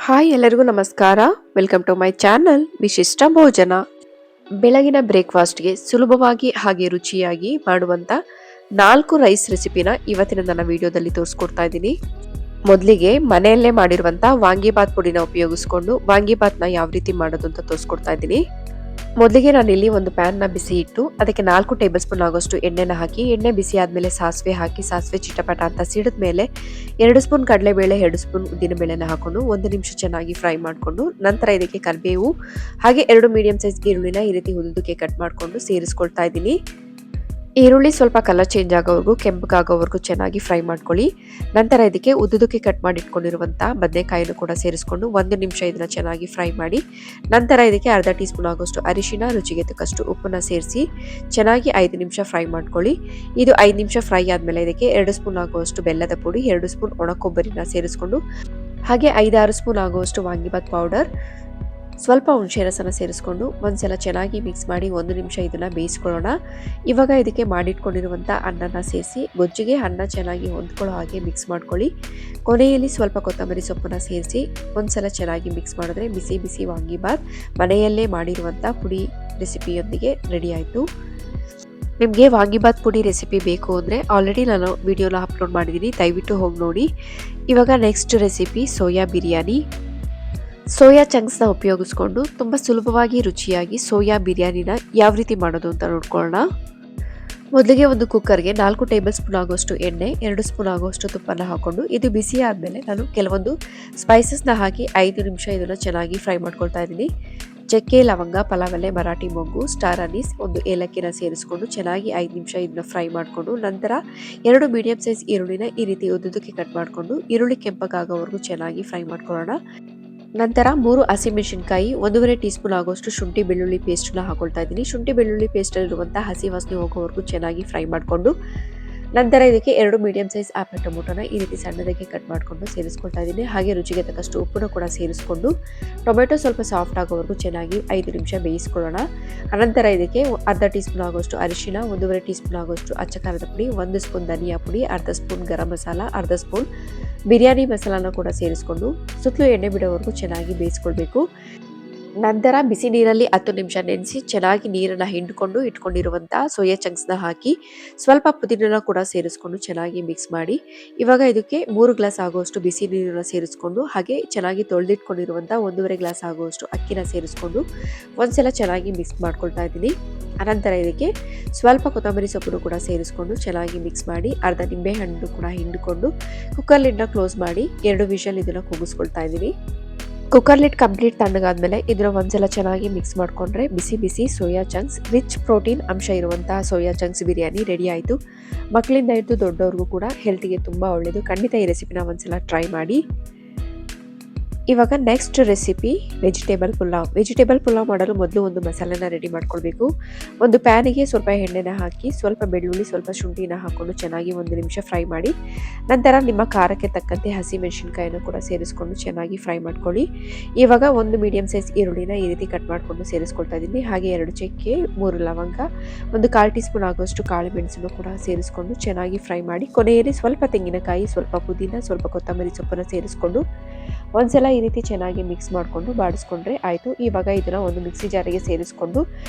Hi ಎಲ್ಲರಿಗೂ ನಮಸ್ಕಾರ. Welcome to my channel ವಿಶಿಷ್ಟ ಭೋಜನ. ಬೆಳಗಿನ ಬ್ರೇಕ್ಫಾಸ್ಟ್ಗೆ ಸುಲಭವಾಗಿ ಹಾಗೆ ರುಚಿಯಾಗಿ ಮಾಡುವಂತ 4 ರೈಸ್ ರೆಸಿಪಿನ ಇವತ್ತಿನ ನನ್ನ ವಿಡಿಯೋದಲ್ಲಿ ತೋರಿಸ್ಕೊಡ್ತಾ ಇದ್ದೀನಿ. ಮೊದಲಿಗೆ ಮನೆಯಲ್ಲೇ ಮಾಡಿರುವಂತ ವಾಂಗಿಬಾತ್ ಪುಡಿನ ಉಪಯೋಗಿಸ್ಕೊಂಡು ವಾಂಗಿಬಾತ್ನ ಯಾವ ರೀತಿ ಮಾಡೋದು ಅಂತ ತೋರಿಸ್ಕೊಡ್ತಾ ಇದ್ದೀನಿ. ಮೊದಲಿಗೆ ನಾನು ಇಲ್ಲಿ ಒಂದು ಪ್ಯಾನ್ನ ಬಿಸಿ ಇಟ್ಟು ಅದಕ್ಕೆ 4 ಟೇಬಲ್ ಸ್ಪೂನ್ ಆಗೋಷ್ಟು ಎಣ್ಣೆನ ಹಾಕಿ, ಎಣ್ಣೆ ಬಿಸಿ ಆದಮೇಲೆ ಸಾಸಿವೆ ಹಾಕಿ, ಸಾಸಿವೆ ಚಿಟಪಟ ಅಂತ ಸಿಡಿದ ಮೇಲೆ 2 ಸ್ಪೂನ್ ಕಡಲೆಬೇಳೆ, 2 ಸ್ಪೂನ್ ಉದ್ದಿನಬೇಳೆನ ಹಾಕೊಂಡು 1 ನಿಮಿಷ ಚೆನ್ನಾಗಿ ಫ್ರೈ ಮಾಡಿಕೊಂಡು, ನಂತರ ಇದಕ್ಕೆ ಕರಿಬೇವು ಹಾಗೆ 2 ಮೀಡಿಯಂ ಸೈಜ್ ಈರುಳ್ಳಿನ ಈ ರೀತಿ ಉದ್ದುಕ್ಕೆ ಕಟ್ ಮಾಡಿಕೊಂಡು ಸೇರಿಸ್ಕೊಳ್ತಾ ಇದ್ದೀನಿ. ಈರುಳ್ಳಿ ಸ್ವಲ್ಪ ಕಲರ್ ಚೇಂಜ್ ಆಗೋವರೆಗೂ ಕೆಂಪಗಾಗೋವರೆಗೂ ಚೆನ್ನಾಗಿ ಫ್ರೈ ಮಾಡ್ಕೊಳ್ಳಿ. ನಂತರ ಇದಕ್ಕೆ ಉದ್ದುದಕ್ಕೆ ಕಟ್ ಮಾಡಿ ಇಟ್ಕೊಂಡಿರುವಂಥ ಬದನೆಕಾಯಿನೂ ಕೂಡ ಸೇರಿಸ್ಕೊಂಡು 1 ನಿಮಿಷ ಇದನ್ನ ಚೆನ್ನಾಗಿ ಫ್ರೈ ಮಾಡಿ, ನಂತರ ಇದಕ್ಕೆ ಅರ್ಧ ಟೀ ಸ್ಪೂನ್ ಆಗೋಷ್ಟು ಅರಿಶಿನ, ರುಚಿಗೆ ತಕ್ಕಷ್ಟು ಉಪ್ಪನ್ನ ಸೇರಿಸಿ ಚೆನ್ನಾಗಿ 5 ನಿಮಿಷ ಫ್ರೈ ಮಾಡ್ಕೊಳ್ಳಿ. ಇದು 5 ನಿಮಿಷ ಫ್ರೈ ಆದಮೇಲೆ ಇದಕ್ಕೆ 2 ಸ್ಪೂನ್ ಆಗುವಷ್ಟು ಬೆಲ್ಲದ ಪುಡಿ, 2 ಸ್ಪೂನ್ ಒಣ ಕೊಬ್ಬರಿನ ಸೇರಿಸ್ಕೊಂಡು ಹಾಗೆ 5-6 ಸ್ಪೂನ್ ಆಗುವಷ್ಟು ವಾಂಗಿಬಾತ್ ಪೌಡರ್, ಸ್ವಲ್ಪ ಹುಣಸೆ ರಸನ ಸೇರಿಸ್ಕೊಂಡು ಒಂದ್ಸಲ ಚೆನ್ನಾಗಿ ಮಿಕ್ಸ್ ಮಾಡಿ 1 ನಿಮಿಷ ಇದನ್ನ ಬೇಯಿಸ್ಕೊಳ್ಳೋಣ. ಇವಾಗ ಇದಕ್ಕೆ ಮಾಡಿಟ್ಕೊಂಡಿರುವಂಥ ಅನ್ನನ ಸೇರಿಸಿ ಗೊಜ್ಜಿಗೆ ಅನ್ನ ಚೆನ್ನಾಗಿ ಹೊಂದ್ಕೊಳ್ಳೋ ಹಾಗೆ ಮಿಕ್ಸ್ ಮಾಡ್ಕೊಳ್ಳಿ. ಕೊನೆಯಲ್ಲಿ ಸ್ವಲ್ಪ ಕೊತ್ತಂಬರಿ ಸೊಪ್ಪನ್ನ ಸೇರಿಸಿ ಒಂದ್ಸಲ ಚೆನ್ನಾಗಿ ಮಿಕ್ಸ್ ಮಾಡಿದ್ರೆ ಬಿಸಿ ಬಿಸಿ ವಾಂಗಿಬಾತ್ ಮನೆಯಲ್ಲೇ ಮಾಡಿರುವಂಥ ಪುಡಿ ರೆಸಿಪಿಯೊಂದಿಗೆ ರೆಡಿ ಆಯಿತು. ನಿಮಗೆ ವಾಂಗಿಬಾತ್ ಪುಡಿ ರೆಸಿಪಿ ಬೇಕು ಅಂದರೆ ಆಲ್ರೆಡಿ ನಾನು ವಿಡಿಯೋನ ಅಪ್ಲೋಡ್ ಮಾಡಿದ್ದೀನಿ, ದಯವಿಟ್ಟು ಹೋಗಿ ನೋಡಿ. ಇವಾಗ next recipe soya biryani. Soya ಚಂಕ್ಸ್ನ ಉಪಯೋಗಿಸ್ಕೊಂಡು ತುಂಬ ಸುಲಭವಾಗಿ ರುಚಿಯಾಗಿ ಸೋಯಾ ಬಿರಿಯಾನಿನ ಯಾವ ರೀತಿ ಮಾಡೋದು ಅಂತ ನೋಡ್ಕೊಳ್ಳೋಣ. ಮೊದಲಿಗೆ ಒಂದು ಕುಕ್ಕರ್ಗೆ 4 ಟೇಬಲ್ ಸ್ಪೂನ್ ಆಗೋಷ್ಟು ಎಣ್ಣೆ, 2 ಸ್ಪೂನ್ ಆಗೋಷ್ಟು ತುಪ್ಪನ ಹಾಕೊಂಡು ಇದು ಬಿಸಿ ಆದಮೇಲೆ ನಾನು ಕೆಲವೊಂದು ಸ್ಪೈಸಸ್ನ ಹಾಕಿ 5 ನಿಮಿಷ ಇದನ್ನು ಚೆನ್ನಾಗಿ ಫ್ರೈ ಮಾಡ್ಕೊಳ್ತಾ ಇದ್ದೀನಿ. ಚಕ್ಕೆ, ಲವಂಗ, ಪಲಾವ್ ಎಲೆ, ಮರಾಠಿ ಮೊಗ್ಗು, ಸ್ಟಾರ್ ಅನೀಸ್, ಒಂದು ಏಲಕ್ಕಿನ ಸೇರಿಸ್ಕೊಂಡು ಚೆನ್ನಾಗಿ 5 ನಿಮಿಷ ಇದನ್ನ ಫ್ರೈ ಮಾಡಿಕೊಂಡು, ನಂತರ 2 ಮೀಡಿಯಂ ಸೈಜ್ ಈರುಳ್ಳಿನ ಈ ರೀತಿ ಉದ್ದುದಕ್ಕೆ ಕಟ್ ಮಾಡಿಕೊಂಡು ಈರುಳ್ಳಿ ಕೆಂಪಗಾಗೋವರೆಗೂ ಚೆನ್ನಾಗಿ ಫ್ರೈ ಮಾಡ್ಕೊಳ್ಳೋಣ. ನಂತರ 3 ಹಸಿಮೆಣಸಿನಕಾಯಿ, 1.5 ಟೀ ಸ್ಪೂನ್ ಆಗೋಷ್ಟು ಶುಂಠಿ ಬೆಳ್ಳುಳ್ಳಿ ಪೇಸ್ಟ್ನ ಹಾಕೊಳ್ತಾ ಇದ್ದೀನಿ. ಶುಂಠಿ ಬೆಳ್ಳುಳ್ಳಿ ಪೇಸ್ಟಲ್ಲಿರುವಂಥ ಹಸಿ ವಾಸನೆ ಹೋಗೋವರೆಗೂ ಚೆನ್ನಾಗಿ ಫ್ರೈ ಮಾಡಿಕೊಂಡು, ನಂತರ ಇದಕ್ಕೆ 2 ಮೀಡಿಯಂ ಸೈಜ್ ಆಪಲ್ ಟೊಮೊಟೊನ ಈ ರೀತಿ ಸಣ್ಣದಾಗಿ ಕಟ್ ಮಾಡಿಕೊಂಡು ಸೇರಿಸ್ಕೊಳ್ತಾ ಇದ್ದೀನಿ. ಹಾಗೆ ರುಚಿಗೆ ತಕ್ಕಷ್ಟು ಉಪ್ಪನ್ನು ಕೂಡ ಸೇರಿಸ್ಕೊಂಡು ಟೊಮೆಟೊ ಸ್ವಲ್ಪ ಸಾಫ್ಟ್ ಆಗೋವರೆಗೂ ಚೆನ್ನಾಗಿ 5 ನಿಮಿಷ ಬೇಯಿಸ್ಕೊಳ್ಳೋಣ. ಅನಂತರ ಇದಕ್ಕೆ ಅರ್ಧ ಟೀ ಸ್ಪೂನ್ ಆಗೋಷ್ಟು ಅರಿಶಿನ, 1.5 ಟೀ ಸ್ಪೂನ್ ಆಗೋಷ್ಟು ಅಚ್ಚ ಖಾರದ ಪುಡಿ, 1 ಸ್ಪೂನ್ ಧನಿಯಾ ಪುಡಿ, ಅರ್ಧ ಸ್ಪೂನ್ ಗರಂ ಮಸಾಲ, ಅರ್ಧ ಸ್ಪೂನ್ ಬಿರಿಯಾನಿ ಮಸಾಲಾನ ಕೂಡ ಸೇರಿಸ್ಕೊಂಡು ಸುತ್ತಲೂ ಎಣ್ಣೆ ಬಿಡೋವರೆಗೂ ಚೆನ್ನಾಗಿ ಬೇಯಿಸ್ಕೊಳ್ಬೇಕು. ನಂತರ ಬಿಸಿ ನೀರಲ್ಲಿ 10 ನಿಮಿಷ ನೆನೆಸಿ ಚೆನ್ನಾಗಿ ನೀರನ್ನು ಹಿಂಡ್ಕೊಂಡು ಇಟ್ಕೊಂಡಿರುವಂಥ ಸೋಯಾ ಚಂಕ್ಸ್ನ ಹಾಕಿ ಸ್ವಲ್ಪ ಪುದೀನ ಕೂಡ ಸೇರಿಸ್ಕೊಂಡು ಚೆನ್ನಾಗಿ ಮಿಕ್ಸ್ ಮಾಡಿ, ಇವಾಗ ಇದಕ್ಕೆ 3 ಗ್ಲಾಸ್ ಆಗುವಷ್ಟು ಬಿಸಿ ನೀರನ್ನು ಸೇರಿಸ್ಕೊಂಡು ಹಾಗೆ ಚೆನ್ನಾಗಿ ತೊಳೆದಿಟ್ಕೊಂಡಿರುವಂಥ 1.5 ಗ್ಲಾಸ್ ಆಗುವಷ್ಟು ಅಕ್ಕಿನ ಸೇರಿಸ್ಕೊಂಡು ಒಂದ್ಸಲ ಚೆನ್ನಾಗಿ ಮಿಕ್ಸ್ ಮಾಡ್ಕೊಳ್ತಾ ಇದ್ದೀನಿ. ಅನಂತರ ಇದಕ್ಕೆ ಸ್ವಲ್ಪ ಕೊತ್ತಂಬರಿ ಸೊಪ್ಪನ್ನು ಕೂಡ ಸೇರಿಸ್ಕೊಂಡು ಚೆನ್ನಾಗಿ ಮಿಕ್ಸ್ ಮಾಡಿ ಅರ್ಧ ನಿಂಬೆ ಹಣ್ಣು ಕೂಡ ಹಿಂಡ್ಕೊಂಡು ಕುಕ್ಕರ್ ಲಿಡ್ನ ಕ್ಲೋಸ್ ಮಾಡಿ 2 ವಿಷಲ್ ಇದನ್ನು ಕೂಗಿಸ್ಕೊಳ್ತಾ ಇದ್ದೀನಿ. ಕುಕ್ಕರ್ ಲಿಡ್ ಕಂಪ್ಲೀಟ್ ತಣ್ಣಗಾದ್ಮೇಲೆ ಇದನ್ನ ಒಂದ್ಸಲ ಚೆನ್ನಾಗಿ ಮಿಕ್ಸ್ ಮಾಡಿಕೊಂಡ್ರೆ ಬಿಸಿ ಬಿಸಿ ಸೋಯಾ ಚಂಕ್ಸ್, ರಿಚ್ ಪ್ರೋಟೀನ್ ಅಂಶ ಇರುವಂತಹ ಸೋಯಾ ಚಂಕ್ಸ್ ಬಿರಿಯಾನಿ ರೆಡಿ ಆಯಿತು. ಮಕ್ಕಳಿಂದ ಹಿಡಿದು ದೊಡ್ಡವ್ರಿಗೂ ಕೂಡ ಹೆಲ್ತಿಗೆ ತುಂಬ ಒಳ್ಳೆಯದು. ಖಂಡಿತ ಈ ರೆಸಿಪಿನ ಒಂದ್ಸಲ ಟ್ರೈ ಮಾಡಿ. ಇವಾಗ next recipe vegetable pulao. Vegetable pulao ಮಾಡಲು ಮೊದಲು ಒಂದು ಮಸಾಲೆನ ರೆಡಿ ಮಾಡ್ಕೊಳ್ಬೇಕು. ಒಂದು ಪ್ಯಾನಿಗೆ ಸ್ವಲ್ಪ ಎಣ್ಣೆನ ಹಾಕಿ ಸ್ವಲ್ಪ ಬೆಳ್ಳುಳ್ಳಿ, ಸ್ವಲ್ಪ ಶುಂಠಿನ ಹಾಕ್ಕೊಂಡು ಚೆನ್ನಾಗಿ 1 ನಿಮಿಷ ಫ್ರೈ ಮಾಡಿ, ನಂತರ ನಿಮ್ಮ ಖಾರಕ್ಕೆ ತಕ್ಕಂತೆ ಹಸಿಮೆಣಸಿನಕಾಯಿನ ಕೂಡ ಸೇರಿಸ್ಕೊಂಡು ಚೆನ್ನಾಗಿ ಫ್ರೈ ಮಾಡ್ಕೊಳ್ಳಿ. ಇವಾಗ 1 ಮೀಡಿಯಂ ಸೈಜ್ ಈರುಳ್ಳಿನ ಈ ರೀತಿ ಕಟ್ ಮಾಡಿಕೊಂಡು ಸೇರಿಸ್ಕೊಳ್ತಾ ಇದ್ದೀನಿ. ಹಾಗೆ 2 ಚಕ್ಕೆ, 3 ಲವಂಗ, ಒಂದು 1/4 ಟೀ ಸ್ಪೂನ್ ಆಗುವಷ್ಟು ಕಾಳು ಮೆಣಸನ್ನು ಕೂಡ ಸೇರಿಸ್ಕೊಂಡು ಚೆನ್ನಾಗಿ ಫ್ರೈ ಮಾಡಿ, ಕೊನೆಯಲ್ಲಿ ಸ್ವಲ್ಪ ತೆಂಗಿನಕಾಯಿ, ಸ್ವಲ್ಪ ಪುದೀನ, ಸ್ವಲ್ಪ ಕೊತ್ತಂಬರಿ ಸೊಪ್ಪನ್ನು ಸೇರಿಸ್ಕೊಂಡು ಒಂದ್ಸಲ ಈ ರೀತಿ ಚೆನ್ನಾಗಿ ಮಿಕ್ಸ್ ಮಾಡಿಕೊಂಡು ಬಾಡಿಸ್ಕೊಂಡ್ರೆ ಆಯಿತು. ಇವಾಗ ಇದನ್ನು ಒಂದು ಮಿಕ್ಸಿ ಜಾರಿಗೆ ಸೇರಿಸ್ಕೊಂಡು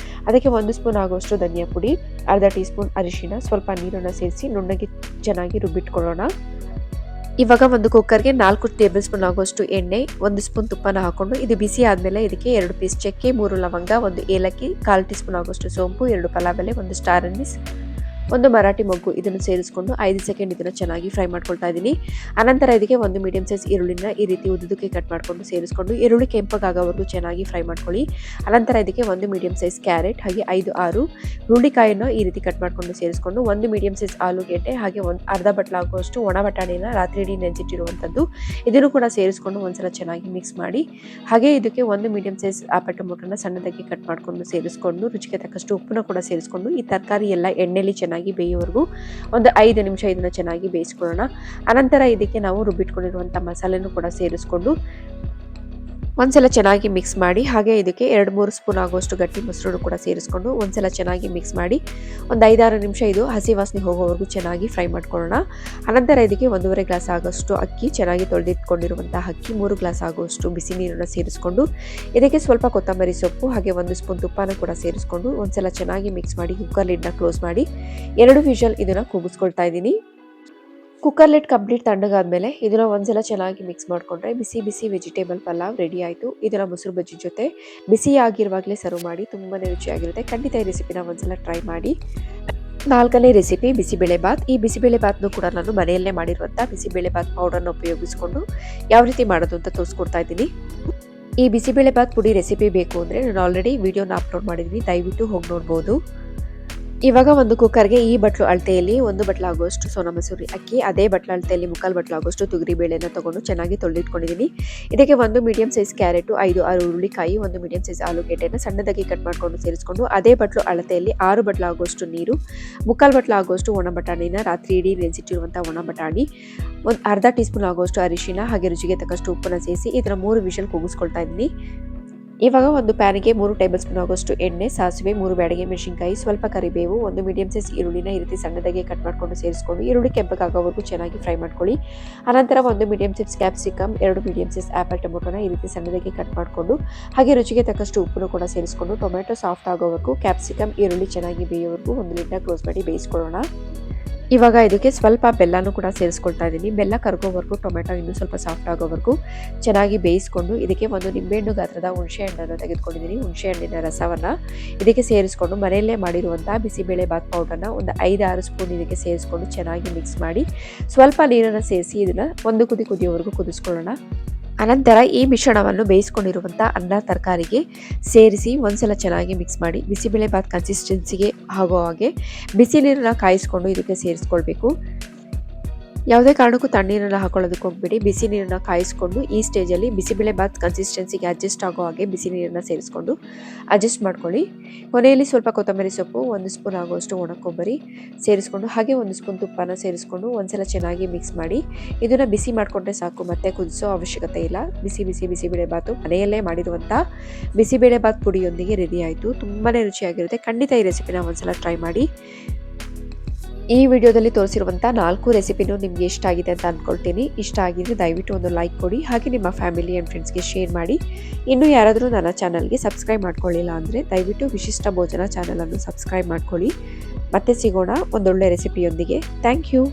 ಅದಕ್ಕೆ 1 ಸ್ಪೂನ್ ಆಗುವಷ್ಟು ಧನಿಯಾ ಪುಡಿ, ಅರ್ಧ ಟೀ ಸ್ಪೂನ್ ಅರಿಶಿನ, ಸ್ವಲ್ಪ ನೀರನ್ನು ಸೇರಿಸಿ ನುಣ್ಣಗೆ ಚೆನ್ನಾಗಿ ರುಬ್ಬಿಟ್ಕೊಳ್ಳೋಣ. ಇವಾಗ ಒಂದು ಕುಕ್ಕರ್ಗೆ 4 ಟೇಬಲ್ ಸ್ಪೂನ್ ಆಗುವಷ್ಟು ಎಣ್ಣೆ, 1 ಸ್ಪೂನ್ ತುಪ್ಪನ ಹಾಕೊಂಡು ಇದು ಬಿಸಿ ಆದಮೇಲೆ ಇದಕ್ಕೆ 2 ಪೀಸ್ ಚಕ್ಕೆ, 3 ಲವಂಗ, 1 ಏಲಕ್ಕಿ, 1/4 ಟೀ ಸ್ಪೂನ್ ಆಗುವಷ್ಟು ಸೋಂಪು, 2 ಪಲಾವ್ ಎಲೆ, 1 ಸ್ಟಾರ್ ಅನೀಸ್, 1 ಮರಾಠಿ ಮೊಗ್ಗು ಇದನ್ನು ಸೇರಿಸ್ಕೊಂಡು 5 ಸೆಕೆಂಡ್ ಇದನ್ನು ಚೆನ್ನಾಗಿ ಫ್ರೈ ಮಾಡ್ಕೊಳ್ತಾ ಇದ್ದೀನಿ. ಅನಂತರ ಇದಕ್ಕೆ 1 ಮೀಡಿಯಂ ಸೈಜ್ ಈರುಳ್ಳಿನ ಈ ರೀತಿ ಉದ್ದುದಕ್ಕೆ ಕಟ್ ಮಾಡಿಕೊಂಡು ಸೇರಿಸ್ಕೊಂಡು ಈರುಳ್ಳಿ ಕೆಂಪಗಾಗೋವರೆಗೂ ಚೆನ್ನಾಗಿ ಫ್ರೈ ಮಾಡ್ಕೊಳ್ಳಿ. ಅನಂತರ ಇದಕ್ಕೆ 1 ಮೀಡಿಯಂ ಸೈಜ್ ಕ್ಯಾರೆಟ್ ಹಾಗೆ 5-6 ಹುರುಳಿಕಾಯನ್ನು ಈ ರೀತಿ ಕಟ್ ಮಾಡಿಕೊಂಡು ಸೇರಿಸ್ಕೊಂಡು 1 ಮೀಡಿಯಂ ಸೈಜ್ ಆಲೂಗೆಡ್ಡೆ ಹಾಗೆ ಅರ್ಧ ಬಟ್ಲಾಗುವಷ್ಟು ಒಣ ಬಟಾಣಿನ ರಾತ್ರಿ ಇಡೀ ನೆನೆಸಿಟ್ಟಿರುವಂಥದ್ದು ಇದನ್ನು ಕೂಡ ಸೇರಿಸ್ಕೊಂಡು ಒಂದ್ಸಲ ಚೆನ್ನಾಗಿ ಮಿಕ್ಸ್ ಮಾಡಿ, ಹಾಗೆ ಇದಕ್ಕೆ 1 ಮೀಡಿಯಂ ಸೈಜ್ ಆಪಲ್ ಟೊಮೊಟೊನ ಸಣ್ಣದಾಗಿ ಕಟ್ ಮಾಡಿಕೊಂಡು ಸೇರಿಸ್ಕೊಂಡು ರುಚಿಗೆ ತಕ್ಕಷ್ಟು ಉಪ್ಪನ್ನು ಕೂಡ ಸೇರಿಸ್ಕೊಂಡು ಈ ತರಕಾರಿ ಎಲ್ಲ ಎಣ್ಣೆಲಿ ಚೆನ್ನಾಗಿ ಬೇಯುವವರೆಗೂ ಒಂದು 5 ನಿಮಿಷ ಇದನ್ನ ಚೆನ್ನಾಗಿ ಬೇಯಿಸ್ಕೊಳ್ಳೋಣ. ಅನಂತರ ಇದಕ್ಕೆ ನಾವು ರುಬ್ಬಿಟ್ಕೊಂಡಿರುವಂಥ ಮಸಾಲೆನೂ ಕೂಡ ಸೇರಿಸ್ಕೊಂಡು ಒಂದ್ಸಲ ಚೆನ್ನಾಗಿ ಮಿಕ್ಸ್ ಮಾಡಿ ಹಾಗೆ ಇದಕ್ಕೆ 2-3 ಸ್ಪೂನ್ ಆಗುವಷ್ಟು ಗಟ್ಟಿ ಮೊಸರು ಕೂಡ ಸೇರಿಸ್ಕೊಂಡು ಒಂದ್ಸಲ ಚೆನ್ನಾಗಿ ಮಿಕ್ಸ್ ಮಾಡಿ ಒಂದು 5-6 ನಿಮಿಷ ಇದು ಹಸಿ ವಾಸನೆ ಹೋಗೋವರೆಗೂ ಚೆನ್ನಾಗಿ ಫ್ರೈ ಮಾಡ್ಕೊಳ್ಳೋಣ. ಅನಂತರ ಇದಕ್ಕೆ 1.5 ಗ್ಲಾಸ್ ಆಗುವಷ್ಟು ಅಕ್ಕಿ, ಚೆನ್ನಾಗಿ ತೊಳೆದಿಟ್ಕೊಂಡಿರುವಂತಹ ಅಕ್ಕಿ, 3 ಗ್ಲಾಸ್ ಆಗುವಷ್ಟು ಬಿಸಿ ನೀರನ್ನು ಸೇರಿಸ್ಕೊಂಡು ಇದಕ್ಕೆ ಸ್ವಲ್ಪ ಕೊತ್ತಂಬರಿ ಸೊಪ್ಪು ಹಾಗೆ 1 ಸ್ಪೂನ್ ತುಪ್ಪನ ಕೂಡ ಸೇರಿಸ್ಕೊಂಡು ಒಂದ್ಸಲ ಚೆನ್ನಾಗಿ ಮಿಕ್ಸ್ ಮಾಡಿ ಕುಕ್ಕರ್ ಲಿಡ್ನ ಕ್ಲೋಸ್ ಮಾಡಿ 2 ವಿಷಲ್ ಇದನ್ನ ಕೂಗಿಸ್ಕೊಳ್ತಾ ಇದ್ದೀನಿ. ಕುಕ್ಕರ್ ಲಿಡ್ ಕಂಪ್ಲೀಟ್ ತಣ್ಣಗಾದ್ಮೇಲೆ ಇದನ್ನ ಒಂದ್ಸಲ ಚೆನ್ನಾಗಿ ಮಿಕ್ಸ್ ಮಾಡ್ಕೊಂಡ್ರೆ ಬಿಸಿ ಬಿಸಿ ವೆಜಿಟೇಬಲ್ ಪಲಾವ್ ರೆಡಿ ಆಯಿತು. ಇದನ್ನ ಮೊಸರು ಬಜ್ಜಿ ಜೊತೆ ಬಿಸಿ ಆಗಿರುವಾಗಲೇ ಸರ್ವ್ ಮಾಡಿ ತುಂಬಾನೇ ರುಚಿಯಾಗಿರುತ್ತೆ. ಖಂಡಿತ ಈ ರೆಸಿಪಿನ ಒಂದ್ಸಲ ಟ್ರೈ ಮಾಡಿ. 4ನೇ ರೆಸಿಪಿ ಬಿಸಿಬೇಳೆ ಬಾತ್. ಈ ಬಿಸಿಬೇಳೆ ಬಾತ್ನು ಕೂಡ ನಾನು ಮನೆಯಲ್ಲೇ ಮಾಡಿರುವಂಥ ಬಿಸಿಬೇಳೆ ಬಾತ್ ಪೌಡರ್ನ ಉಪಯೋಗಿಸ್ಕೊಂಡು ಯಾವ ರೀತಿ ಮಾಡೋದು ಅಂತ ತೋರಿಸ್ಕೊಡ್ತಾ ಇದ್ದೀನಿ. ಈ ಬಿಸಿಬೇಳೆ ಬಾತ್ ಪುಡಿ ರೆಸಿಪಿ ಬೇಕು ಅಂದರೆ ನಾನು ಆಲ್ರೆಡಿ ವಿಡಿಯೋನ ಅಪ್ಲೋಡ್ ಮಾಡಿದ್ದೀನಿ, ದಯವಿಟ್ಟು ಹೋಗಿ ನೋಡ್ಬೋದು. ಇವಾಗ ಒಂದು ಕುಕ್ಕರ್ಗೆ ಈ ಬಟ್ಲು ಅಳತೆಯಲ್ಲಿ 1 ಬಟ್ಲಾಗುವಷ್ಟು ಸೋನಾ ಮಸೂರಿ ಅಕ್ಕಿ, ಅದೇ ಬಟ್ಲು ಅಳತೆಯಲ್ಲಿ 3/4 ಬಟ್ಲಾಗುವಷ್ಟು ತೊಗರಿ ಬೇಳೆನ ತಗೊಂಡು ಚೆನ್ನಾಗಿ ತೊಳೆದಿಟ್ಕೊಂಡಿದ್ದೀನಿ. ಇದಕ್ಕೆ 1 ಮೀಡಿಯಂ ಸೈಜ್ ಕ್ಯಾರೆಟು, 5-6 ಹುರುಳಿಕಾಯಿ, 1 ಮೀಡಿಯಂ ಸೈಜ್ ಆಲೂಗೆಡ್ಡೆನ ಸಣ್ಣದಾಗಿ ಕಟ್ ಮಾಡ್ಕೊಂಡು ಸೇರಿಸ್ಕೊಂಡು ಅದೇ ಬಟ್ಲು ಅಳತೆಯಲ್ಲಿ 6 ಬಟ್ಲಾಗುವಷ್ಟು ನೀರು, 3/4 ಬಟ್ಲಾಗುವಷ್ಟು ಒಣ ಬಟಾಣಿನ ರಾತ್ರಿ ಇಡೀ ನೆನೆಸಿಟ್ಟಿರುವಂಥ ಒಣ ಬಟಾಣಿ, ಒಂದು ಅರ್ಧ ಟೀ ಸ್ಪೂನ್ ಆಗುವಷ್ಟು ಅರಿಶಿನ ಹಾಗೆ ರುಚಿಗೆ ತಕ್ಕಷ್ಟು ಉಪ್ಪನ್ನ ಸೇರಿಸಿ ಇದರ 3 ವಿಷಲ್ ಕೂಗಿಸ್ಕೊಳ್ತಾ ಇದ್ದೀನಿ. ಇವಾಗ ಒಂದು ಪ್ಯಾನಿಗೆ 3 ಟೇಬಲ್ ಸ್ಪೂನ್ ಆಗುವಷ್ಟು ಎಣ್ಣೆ, ಸಾಸಿವೆ, 3 ಬ್ಯಾಡಗೆ ಮೆಣಸಿನಕಾಯಿ, ಸ್ವಲ್ಪ ಕರಿಬೇವು, 1 ಮೀಡಿಯಂ ಸೈಜ್ ಈರುಳ್ಳಿನ ಈ ರೀತಿ ಸಣ್ಣದಾಗಿ ಕಟ್ ಮಾಡ್ಕೊಂಡು ಸೇರಿಸ್ಕೊಂಡು ಈರುಳ್ಳಿ ಕೆಂಪಗಾಗೋವರೆಗೂ ಚೆನ್ನಾಗಿ ಫ್ರೈ ಮಾಡ್ಕೊಳ್ಳಿ. ಅನಂತರ 1 medium size capsicum, 2 medium size apple ಟೊಮೊಟೊನ ಈ ರೀತಿ ಸಣ್ಣದಾಗಿ ಕಟ್ ಮಾಡಿಕೊಂಡು ಹಾಗೆ ರುಚಿಗೆ ತಕ್ಕಷ್ಟು ಉಪ್ಪನ್ನು ಕೂಡ ಸೇರಿಸ್ಕೊಂಡು ಟೊಮೆಟೊ ಸಾಫ್ಟ್ ಆಗೋವರೆಗೂ ಕ್ಯಾಪ್ಸಿಕಮ್ ಈರುಳ್ಳಿ ಚೆನ್ನಾಗಿ ಬೇಯೋವರೆಗೂ ಒಂದು ಲಿಡ್ನ ಕ್ಲೋಸ್ ಮಾಡಿ ಬೇಯಿಸ್ಕೊಳ್ಳೋಣ. ಇವಾಗ ಇದಕ್ಕೆ ಸ್ವಲ್ಪ ಬೆಲ್ಲನೂ ಕೂಡ ಸೇರಿಸ್ಕೊಳ್ತಾ ಇದ್ದೀನಿ. ಬೆಲ್ಲ ಕರಗೋವರೆಗೂ ಟೊಮೆಟೊ ಇನ್ನೂ ಸ್ವಲ್ಪ ಸಾಫ್ಟ್ ಆಗೋವರೆಗೂ ಚೆನ್ನಾಗಿ ಬೇಯಿಸ್ಕೊಂಡು ಇದಕ್ಕೆ 1 ನಿಂಬೆಹಣ್ಣು ಗಾತ್ರದ ಹುಣಸೆ ಹಣ್ಣನ್ನು ತೆಗೆದುಕೊಂಡಿದ್ದೀನಿ. ಹುಣಸೆ ಹಣ್ಣಿನ ರಸವನ್ನು ಇದಕ್ಕೆ ಸೇರಿಸ್ಕೊಂಡು ಮನೆಯಲ್ಲೇ ಮಾಡಿರುವಂಥ ಬಿಸಿಬೇಳೆ ಬಾತ್ ಪೌಡರ್ನ ಒಂದು 5-6 ಸ್ಪೂನ್ ಇದಕ್ಕೆ ಸೇರಿಸ್ಕೊಂಡು ಚೆನ್ನಾಗಿ ಮಿಕ್ಸ್ ಮಾಡಿ ಸ್ವಲ್ಪ ನೀರನ್ನು ಸೇರಿಸಿ ಇದನ್ನು ಒಂದು ಕುದಿಯೋವರೆಗೂ ಕುದಿಸ್ಕೊಳ್ಳೋಣ. ಅನಂತರ ಈ ಮಿಶ್ರಣವನ್ನು ಬೇಯಿಸ್ಕೊಂಡಿರುವಂಥ ಅನ್ನ ತರಕಾರಿಗೆ ಸೇರಿಸಿ ಒಂದ್ಸಲ ಚೆನ್ನಾಗಿ ಮಿಕ್ಸ್ ಮಾಡಿ ಬಿಸಿಬೇಳೆ ಬಾತ್ ಕನ್ಸಿಸ್ಟೆನ್ಸಿಗೆ ಆಗೋ ಹಾಗೆ ಬಿಸಿ ನೀರನ್ನು ಕಾಯಿಸ್ಕೊಂಡು ಇದಕ್ಕೆ ಸೇರಿಸ್ಕೊಳ್ಬೇಕು. ಯಾವುದೇ ಕಾರಣಕ್ಕೂ ತಣ್ಣೀರನ್ನು ಹಾಕೊಳ್ಳೋದಕ್ಕೆ ಹೋಗ್ಬಿಡಿ, ಬಿಸಿ ನೀರನ್ನು ಕಾಯಿಸ್ಕೊಂಡು ಈ ಸ್ಟೇಜಲ್ಲಿ ಬಿಸಿಬೇಳೆ ಬಾತ್ ಕನ್ಸಿಸ್ಟೆನ್ಸಿಗೆ ಅಡ್ಜಸ್ಟ್ ಆಗೋ ಹಾಗೆ ಬಿಸಿ ನೀರನ್ನು ಸೇರಿಸ್ಕೊಂಡು ಅಡ್ಜಸ್ಟ್ ಮಾಡ್ಕೊಳ್ಳಿ. ಕೊನೆಯಲ್ಲಿ ಸ್ವಲ್ಪ ಕೊತ್ತಂಬರಿ ಸೊಪ್ಪು, 1 ಸ್ಪೂನ್ ಆಗುವಷ್ಟು ಒಣ ಕೊಬ್ಬರಿ ಸೇರಿಸ್ಕೊಂಡು ಹಾಗೆ 1 ಸ್ಪೂನ್ ತುಪ್ಪನ ಸೇರಿಸ್ಕೊಂಡು ಒಂದ್ಸಲ ಚೆನ್ನಾಗಿ ಮಿಕ್ಸ್ ಮಾಡಿ ಇದನ್ನು ಬಿಸಿ ಮಾಡಿಕೊಂಡ್ರೆ ಸಾಕು, ಮತ್ತೆ ಕುದಿಸೋ ಅವಶ್ಯಕತೆ ಇಲ್ಲ. ಬಿಸಿಬೇಳೆ ಬಾತು ಮನೆಯಲ್ಲೇ ಮಾಡಿರುವಂಥ ಬಿಸಿಬೇಳೆ ಬಾತ್ ಪುಡಿಯೊಂದಿಗೆ ರೆಡಿ ಆಯಿತು. ತುಂಬಾ ರುಚಿಯಾಗಿರುತ್ತೆ. ಖಂಡಿತ ಈ ರೆಸಿಪಿನ ಒಂದ್ಸಲ ಟ್ರೈ ಮಾಡಿ. ಈ ವಿಡಿಯೋದಲ್ಲಿ ತೋರಿಸಿರುವಂಥ 4 ರೆಸಿಪಿನೂ ನಿಮಗೆ ಇಷ್ಟ ಆಗಿದೆ ಅಂತ ಅಂದ್ಕೊಳ್ತೀನಿ. ಇಷ್ಟ ಆಗಿದ್ರೆ ದಯವಿಟ್ಟು ಒಂದು ಲೈಕ್ ಕೊಡಿ, ಹಾಗೆ ನಿಮ್ಮ ಫ್ಯಾಮಿಲಿ ಆ್ಯಂಡ್ ಫ್ರೆಂಡ್ಸ್ಗೆ ಶೇರ್ ಮಾಡಿ. ಇನ್ನೂ ಯಾರಾದರೂ ನನ್ನ ಚಾನಲ್ಗೆ ಸಬ್ಸ್ಕ್ರೈಬ್ ಮಾಡ್ಕೊಳ್ಳಿಲ್ಲ ಅಂದರೆ ದಯವಿಟ್ಟು ವಿಶಿಷ್ಟ ಭೋಜನ ಚಾನಲನ್ನು ಸಬ್ಸ್ಕ್ರೈಬ್ ಮಾಡ್ಕೊಳ್ಳಿ. ಮತ್ತೆ ಸಿಗೋಣ ಒಂದೊಳ್ಳೆ ರೆಸಿಪಿಯೊಂದಿಗೆ. Thank you.